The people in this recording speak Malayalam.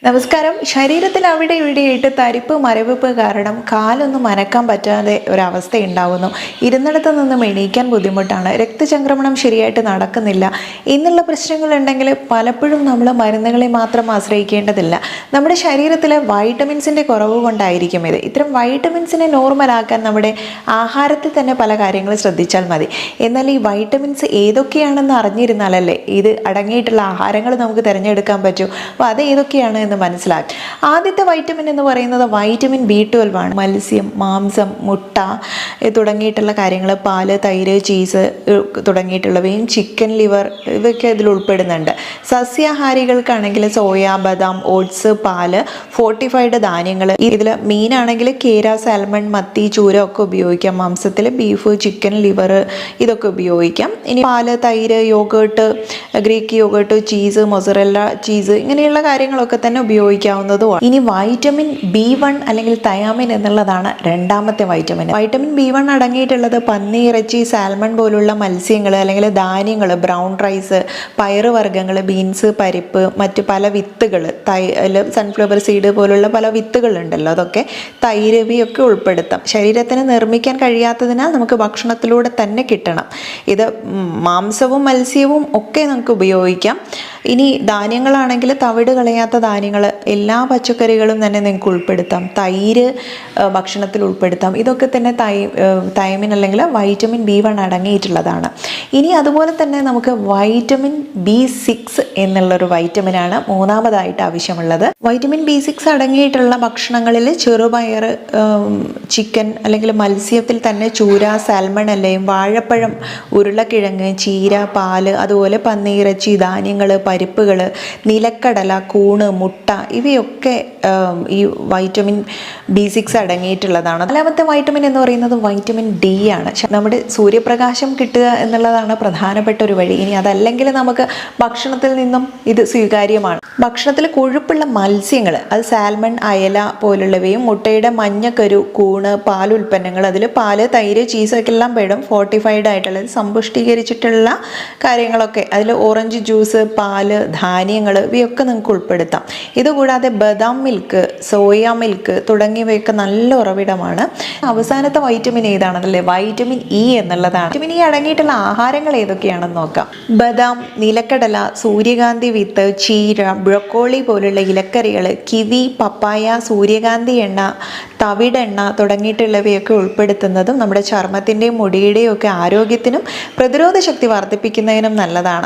നമസ്കാരം. ശരീരത്തിൽ അവിടെ ഇവിടെയായിട്ട് തരിപ്പ് മരവിപ്പ് കാരണം കാലൊന്നും അനക്കാൻ പറ്റാതെ ഒരവസ്ഥ ഉണ്ടാകുന്നു. ഇരുന്നിടത്ത് നിന്നും എണീക്കാൻ ബുദ്ധിമുട്ടാണ്. രക്തചംക്രമണം ശരിയായിട്ട് നടക്കുന്നില്ല എന്നുള്ള പ്രശ്നങ്ങളുണ്ടെങ്കിൽ പലപ്പോഴും നമ്മൾ മരുന്നുകളെ മാത്രം ആശ്രയിക്കേണ്ടതില്ല. നമ്മുടെ ശരീരത്തിലെ വൈറ്റമിൻസിൻ്റെ കുറവ് കൊണ്ടായിരിക്കും ഇത്. ഇത്തരം വൈറ്റമിൻസിനെ നോർമലാക്കാൻ നമ്മുടെ ആഹാരത്തിൽ തന്നെ പല കാര്യങ്ങൾ ശ്രദ്ധിച്ചാൽ മതി. എന്നാൽ ഈ വൈറ്റമിൻസ് ഏതൊക്കെയാണെന്ന് അറിഞ്ഞിരുന്നാലല്ലേ ഇത് അടങ്ങിയിട്ടുള്ള ആഹാരങ്ങൾ നമുക്ക് തിരഞ്ഞെടുക്കാൻ പറ്റൂ. അപ്പോൾ അത് ഏതൊക്കെയാണ് എന്ന് മനസ്സിലാക്കി. ആദ്യത്തെ വൈറ്റമിൻ എന്ന് പറയുന്നത് വൈറ്റമിൻ B12 ആണ്. മത്സ്യം, മാംസം, മുട്ട തുടങ്ങിയിട്ടുള്ള കാര്യങ്ങൾ, പാല്, തൈര്, ചീസ് തുടങ്ങിയിട്ടുള്ളവയും ചിക്കൻ, ലിവർ ഇവയൊക്കെ ഇതിൽ ഉൾപ്പെടുന്നുണ്ട്. സസ്യാഹാരികൾക്കാണെങ്കിൽ സോയ, ബദാം, ഓട്സ്, പാല്, ഫോർട്ടിഫൈഡ് ധാന്യങ്ങൾ. ഇതിൽ മീനാണെങ്കിൽ കേര, സാൽമൺ, മത്തി, ചൂര ഒക്കെ ഉപയോഗിക്കാം. മാംസത്തിൽ ബീഫ്, ചിക്കൻ, ലിവർ ഇതൊക്കെ ഉപയോഗിക്കാം. ഇനി പാല്, തൈര്, yoghurt, Greek yoghurt, cheese, mozzarella cheese ഇങ്ങനെയുള്ള കാര്യങ്ങളൊക്കെ തന്നെ ഉപയോഗിക്കാവുന്നതുമാണ്. ഇനി വൈറ്റമിൻ B1 അല്ലെങ്കിൽ തയാമിൻ എന്നുള്ളതാണ് രണ്ടാമത്തെ വൈറ്റമിൻ. വൈറ്റമിൻ B1 അടങ്ങിയിട്ടുള്ളത് പന്നി ഇറച്ചി, സാൽമൺ പോലുള്ള മത്സ്യങ്ങൾ അല്ലെങ്കിൽ ധാന്യങ്ങൾ, ബ്രൗൺ റൈസ്, പയറുവർഗ്ഗങ്ങൾ, ബീൻസ്, പരിപ്പ്, മറ്റ് പല വിത്തുകൾ, സൺഫ്ലവർ സീഡ് പോലുള്ള പല വിത്തുകളുണ്ടല്ലോ, അതൊക്കെ, തൈര് ഇവയൊക്കെ ഉൾപ്പെടുത്താം. ശരീരത്തിന് നിർമ്മിക്കാൻ കഴിയാത്തതിനാൽ നമുക്ക് ഭക്ഷണത്തിലൂടെ തന്നെ കിട്ടണം. ഇത് മാംസവും മത്സ്യവും ഒക്കെ നമുക്ക് ഉപയോഗിക്കാം. ഇനി ധാന്യങ്ങളാണെങ്കിൽ തവിട് കളയാത്ത ധാന്യങ്ങൾ, എല്ലാ പച്ചക്കറികളും തന്നെ നിങ്ങൾക്ക് ഉൾപ്പെടുത്താം. തൈര് ഭക്ഷണത്തിൽ ഉൾപ്പെടുത്താം. ഇതൊക്കെ തന്നെ തൈമിൻ അല്ലെങ്കിൽ വൈറ്റമിൻ B1 അടങ്ങിയിട്ടുള്ളതാണ്. ഇനി അതുപോലെ തന്നെ നമുക്ക് വൈറ്റമിൻ B6 എന്നുള്ളൊരു വൈറ്റമിനാണ് മൂന്നാമതായിട്ട് ആവശ്യമുള്ളത്. വൈറ്റമിൻ B6 അടങ്ങിയിട്ടുള്ള ഭക്ഷണങ്ങളിൽ ചെറുപയർ, ചിക്കൻ അല്ലെങ്കിൽ മത്സ്യത്തിൽ തന്നെ ചൂര, സാൽമൺ അല്ലയും വാഴപ്പഴം, ഉരുളക്കിഴങ്ങ്, ചീര, പാല്, അതുപോലെ പന്നിയിറച്ചി, ധാന്യങ്ങൾ, പരിപ്പുകൾ, നിലക്കടല, കൂണ്, മുട്ട ഇവയൊക്കെ ഈ വൈറ്റമിൻ B6 അടങ്ങിയിട്ടുള്ളതാണ്. നാലാമത്തെ വൈറ്റമിൻ എന്ന് പറയുന്നത് വൈറ്റമിൻ D ആണ്. നമ്മുടെ സൂര്യപ്രകാശം കിട്ടുക എന്നുള്ളതാണ് പ്രധാനപ്പെട്ട ഒരു വഴി. ഇനി അതല്ലെങ്കിൽ നമുക്ക് ഭക്ഷണത്തിൽ നിന്നും ഇത് സ്വീകാര്യമാണ്. ഭക്ഷണത്തിൽ കൊഴുപ്പുള്ള മത്സ്യങ്ങൾ, അത് സാൽമൺ, അയല പോലുള്ളവയും, മുട്ടയുടെ മഞ്ഞക്കരു, കൂണ്, പാലുൽപ്പന്നങ്ങൾ, അതിൽ പാല്, തൈര്, ചീസൊക്കെ എല്ലാം പെടും. ഫോർട്ടിഫൈഡ് ആയിട്ടുള്ളത് സംപുഷ്ടീകരിച്ചിട്ടുള്ള കാര്യങ്ങളൊക്കെ, അതിൽ ഓറഞ്ച് ജ്യൂസ്, പാല്, ധാന്യങ്ങൾ ഇവയൊക്കെ നിങ്ങൾക്ക് ഉൾപ്പെടുത്താം. ഇതുകൂടാതെ ബദാം മിൽക്ക്, സോയ മിൽക്ക് തുടങ്ങിയവയൊക്കെ നല്ല ഉറവിടമാണ്. അവസാനത്തെ വൈറ്റമിൻ ഏതാണെന്നല്ലേ, വൈറ്റമിൻ E എന്നുള്ളതാണ്. വൈറ്റമിൻ E അടങ്ങിയിട്ടുള്ള ആഹാരങ്ങൾ ഏതൊക്കെയാണെന്ന് നോക്കാം. ബദാം, നിലക്കടല, സൂര്യകാന്തി വിത്ത്, ചീര, ബ്രൊക്കോളി പോലുള്ള ഇലക്കറികൾ, കിവി, പപ്പായ, സൂര്യകാന്തി എണ്ണ, തവിടെണ്ണ തുടങ്ങിയിട്ടുള്ളവയൊക്കെ ഉൾപ്പെടുത്തുന്നതും നമ്മുടെ ചർമ്മത്തിൻ്റെയും മുടിയുടെയും ഒക്കെ ആരോഗ്യത്തിനും പ്രതിരോധ ശക്തി വർദ്ധിപ്പിക്കുന്നതിനും നല്ലതാണ്.